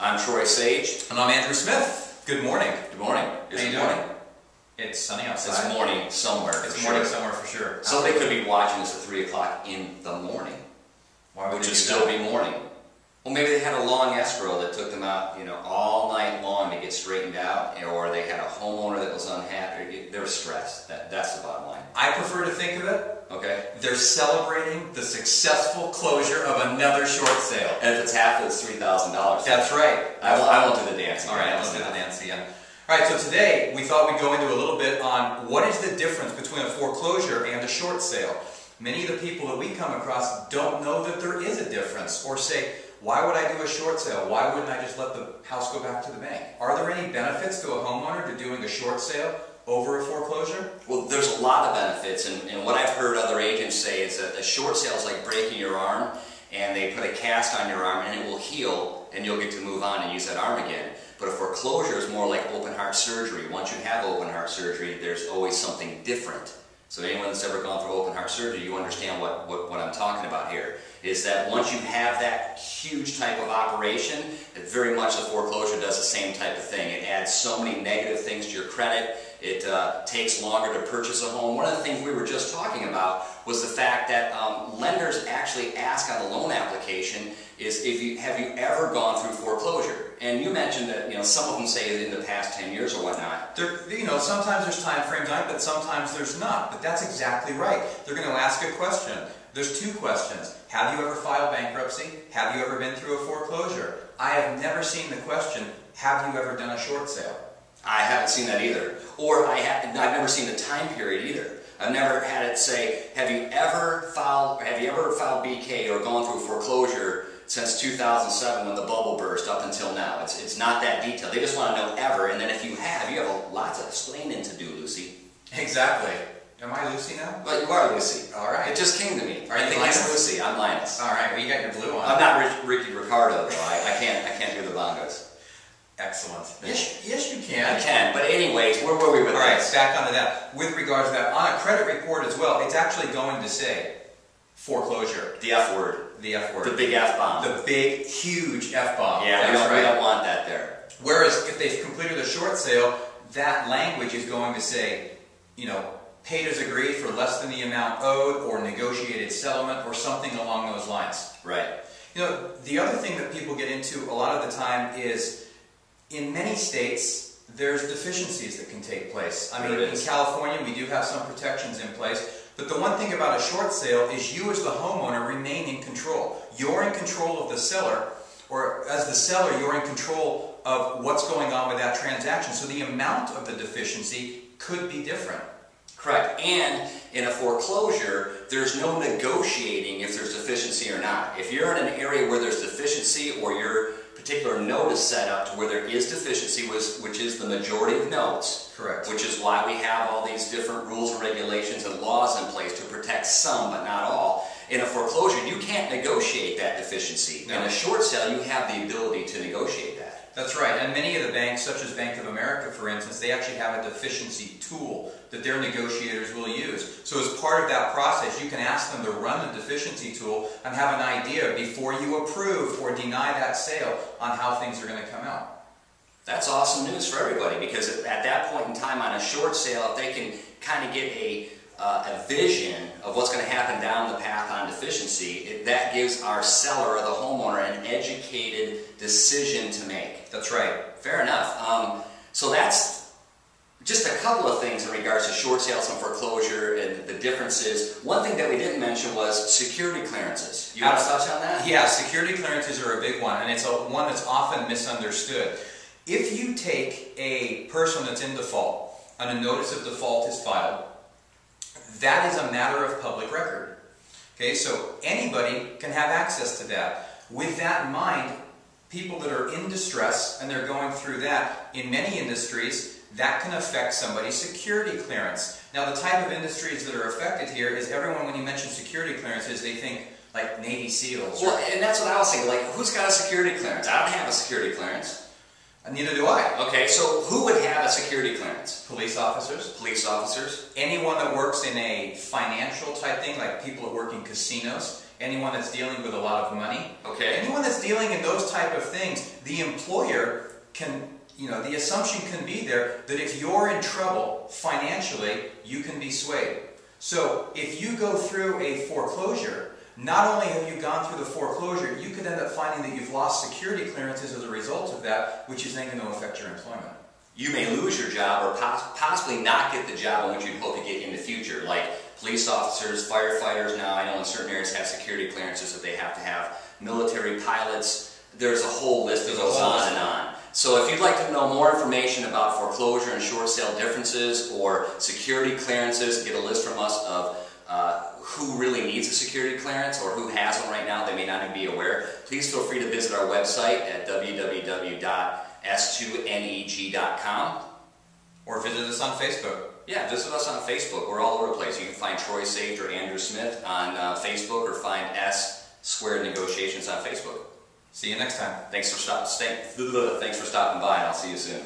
I'm Troy Sage. And I'm Andrew Smith. Good morning. Good morning. Is it morning? It's sunny outside. It's morning somewhere. It's morning somewhere for sure. Somebody could be watching this at 3 o'clock in the morning. Why would which they would do still that? be morning. Well, maybe they had a long escrow that took them out, all night long to get straightened out, or they had a homeowner that was unhappy. They were stressed. That's the bottom line. I prefer to think of it. Okay. They're celebrating the successful closure of another short sale. And if it's half, it's $3,000. That's right. I won't do the dance. All right, I won't do the dance again. All right, so today we thought we'd go into a little bit on what is the difference between a foreclosure and a short sale. Many of the people that we come across don't know that there is a difference, or say, why would I do a short sale? Why wouldn't I just let the house go back to the bank? Are there any benefits to a homeowner to doing a short sale over a foreclosure? Well, there's a lot of benefits, and what I've heard other agents say is that a short sale is like breaking your arm, and they put a cast on your arm, and it will heal, and you'll get to move on and use that arm again. But a foreclosure is more like open heart surgery. Once you have open heart surgery, there's always something different. So anyone that's ever gone through open heart surgery, you understand what I'm talking about here. Is that once you have that huge type of operation, that very much the foreclosure does the same type of thing. It adds so many negative things to your credit. It takes longer to purchase a home. One of the things we were just talking about was the fact that lenders actually ask on the loan application is have you ever gone through foreclosure? And you mentioned that some of them say in the past 10 years or whatnot. Sometimes there's time frames on it, but sometimes there's not. But that's exactly right. They're going to ask a question. There's two questions. Have you ever filed bankruptcy? Have you ever been through a foreclosure? I have never seen the question, have you ever done a short sale? I haven't seen that either. Or I've never seen the time period either. I've never had it say, have you ever filed BK or gone through foreclosure since 2007 when the bubble burst up until now? It's not that detailed. They just want to know ever, and then if you have lots of explaining to do, Lucy. Exactly. Am I Lucy now? Well, you are Lucy. All right. It just came to me. Are you think Linus? it's Lucy. I'm Linus. All right. Well, you got your blue on. I'm not Ricky Ricardo, though. I can't do the bongos. Excellent. Yes, you can. I can. But anyways, where were we with All right, this? back onto that. With regards to that, on a credit report as well, it's actually going to say foreclosure. The F word. The F word. The big F bomb. The big, huge F bomb. Yeah, we don't want that there. Whereas if they've completed a short sale, that language is going to say, paid as agreed for less than the amount owed, or negotiated settlement, or something along those lines. Right. The other thing that people get into a lot of the time is, in many states, there's deficiencies that can take place. I mean, in California, we do have some protections in place, but the one thing about a short sale is you as the homeowner remain in control. You're in control of the seller, or as the seller, you're in control of what's going on with that transaction. So the amount of the deficiency could be different. Correct. And in a foreclosure, there's no negotiating if there's deficiency or not. If you're in an area where there's deficiency, or your particular note is set up to where there is deficiency, which is the majority of notes. Correct. Which is why we have all these different rules and regulations and laws in place to protect some, but not all. In a foreclosure, you can't negotiate that deficiency. No. In a short sale, you have the ability to negotiate that. That's right, and many of the banks, such as Bank of America, for instance, they actually have a deficiency tool that their negotiators will use. So as part of that process, you can ask them to run the deficiency tool and have an idea before you approve or deny that sale on how things are going to come out. That's awesome news for everybody, because at that point in time on a short sale, if they can kind of get a vision of what's going to happen down the path on deficiency, that gives our seller or the homeowner an educated decision to make. That's right. Fair enough. So that's just a couple of things in regards to short sales and foreclosure and the differences. One thing that we didn't mention was security clearances. You want to touch on that? Yeah, security clearances are a big one, and it's one that's often misunderstood. If you take a person that's in default and a notice of default is filed, that is a matter of public record. Okay, so anybody can have access to that. With that in mind, people that are in distress and they're going through that, in many industries, that can affect somebody's security clearance. Now, the type of industries that are affected here is everyone, when you mention security clearances, they think like Navy SEALs. Well, and that's what I was thinking. Like, who's got a security clearance? I don't have a security clearance. And neither do I. Okay, so who would have a security clearance? Police officers. Police officers. Anyone that works in a financial type thing, like people that work in casinos. anyone that's dealing with a lot of money. Okay. Anyone that's dealing in those type of things, the employer can, the assumption can be there that if you're in trouble financially, you can be swayed. So if you go through a foreclosure, not only have you gone through the foreclosure, you could end up finding that you've lost security clearances as a result of that, which is then going to affect your employment. You may lose your job or possibly not get the job in which you'd hope to get in the future. Like police officers, firefighters now, I know in certain areas have security clearances that they have to have. Military pilots, there's a whole list that goes on and on. So if you'd like to know more information about foreclosure and short sale differences or security clearances, get a list from us of who really needs a security clearance or who has one right now, they may not even be aware, please feel free to visit our website at www.s2neg.com. Or visit us on Facebook. Yeah, visit us on Facebook. We're all over the place. You can find Troy Sage or Andrew Smith on Facebook, or find S Squared Negotiations on Facebook. See you next time. Thanks for stopping by, and I'll see you soon.